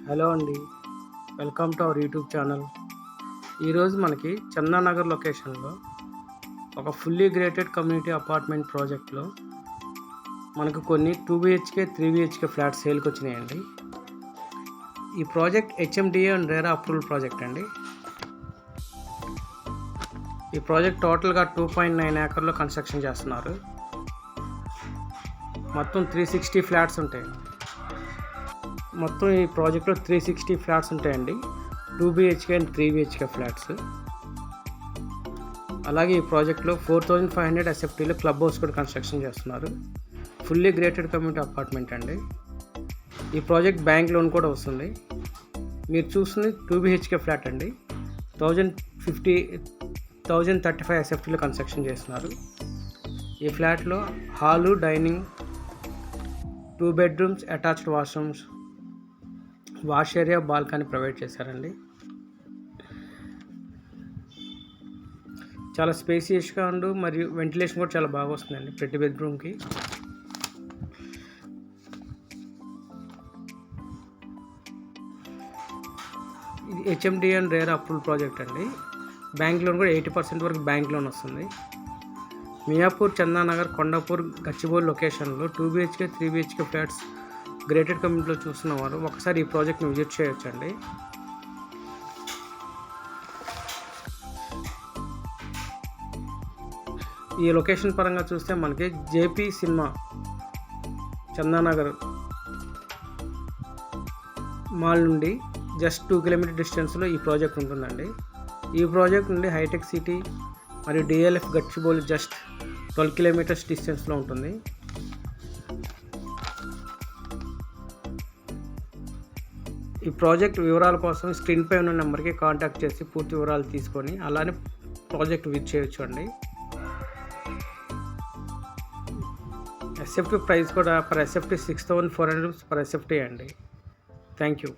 Hello అండి. Welcome to our YouTube channel. ఈరోజు మనకి చందానగర్ లొకేషన్లో ఒక ఫుల్లీ గ్రేటెడ్ కమ్యూనిటీ అపార్ట్మెంట్ ప్రాజెక్ట్లో మనకు కొన్ని 2 BHK 3 BHK ఫ్లాట్స్ సేల్కి వచ్చినాయండి. ఈ project HMDA and RERA approval project అండి. ఈ ప్రాజెక్ట్ టోటల్గా 2.9 ఏకర్లో కన్స్ట్రక్షన్ చేస్తున్నారు. మొత్తం 360 ఫ్లాట్స్ ఉంటాయి. మొత్తం ఈ ప్రాజెక్ట్లో 360 ఫ్లాట్స్ ఉంటాయండి. 2 BHK అండ్ 3 BHK ఫ్లాట్స్. అలాగే ఈ ప్రాజెక్ట్లో 4500 SFTలో క్లబ్ హౌస్ కూడా కన్స్ట్రక్షన్ చేస్తున్నారు. ఫుల్లీ గ్రేటెడ్ కమ్యూనిటీ అపార్ట్మెంట్ అండి. ఈ ప్రాజెక్ట్ బ్యాంక్ లోన్ కూడా వస్తుంది. మీరు చూస్తుంది 2 BHK ఫ్లాట్ అండి. 1035 SFTలో కన్స్ట్రక్షన్ చేస్తున్నారు. ఈ ఫ్లాట్లో hall, dining, 2 bedrooms, attached washrooms, wash area, balcony provide చేశారండి. చాలా స్పేసియస్గా ఉండు మరియు వెంటిలేషన్ కూడా చాలా బాగా వస్తుందండి ప్రతి బెడ్రూమ్కి. ఇది HMDA and RERA approval project అండి. బ్యాంక్ లోన్ కూడా 80% వరకు బ్యాంక్ లోన్ వస్తుంది. మియాపూర్, చందానగర్, కొండాపూర్, గచ్చిబౌలి లొకేషన్లో 2 BHK 3 BHK ఫ్లాట్స్ గ్రేటెడ్ కమ్యూనిటీలో చూస్తున్నవారు ఒకసారి ఈ ప్రాజెక్ట్ని విజిట్ చేయొచ్చండి. ఈ లొకేషన్ పరంగా చూస్తే మనకి JP సినిమా చందానగర్ మాల్ నుండి జస్ట్ 2 కిలోమీటర్ డిస్టెన్స్లో ఈ ప్రాజెక్ట్ ఉంటుందండి. ఈ ప్రాజెక్ట్ నుండి హైటెక్ సిటీ మరియు DLF గచ్చిబౌలి జస్ట్ 12 కిలోమీటర్స్ డిస్టెన్స్లో ఉంటుంది. ఈ ప్రాజెక్ట్ వివరాల కోసం స్క్రీన్పై ఉన్న నెంబర్కి కాంటాక్ట్ చేసి పూర్తి వివరాలు తీసుకొని అలానే ప్రాజెక్ట్ విజిట్ చేయొచ్చు అండి. SFT ప్రైస్ కూడా పర్ SFT 6400 పర్ SFT అండి. Thank you.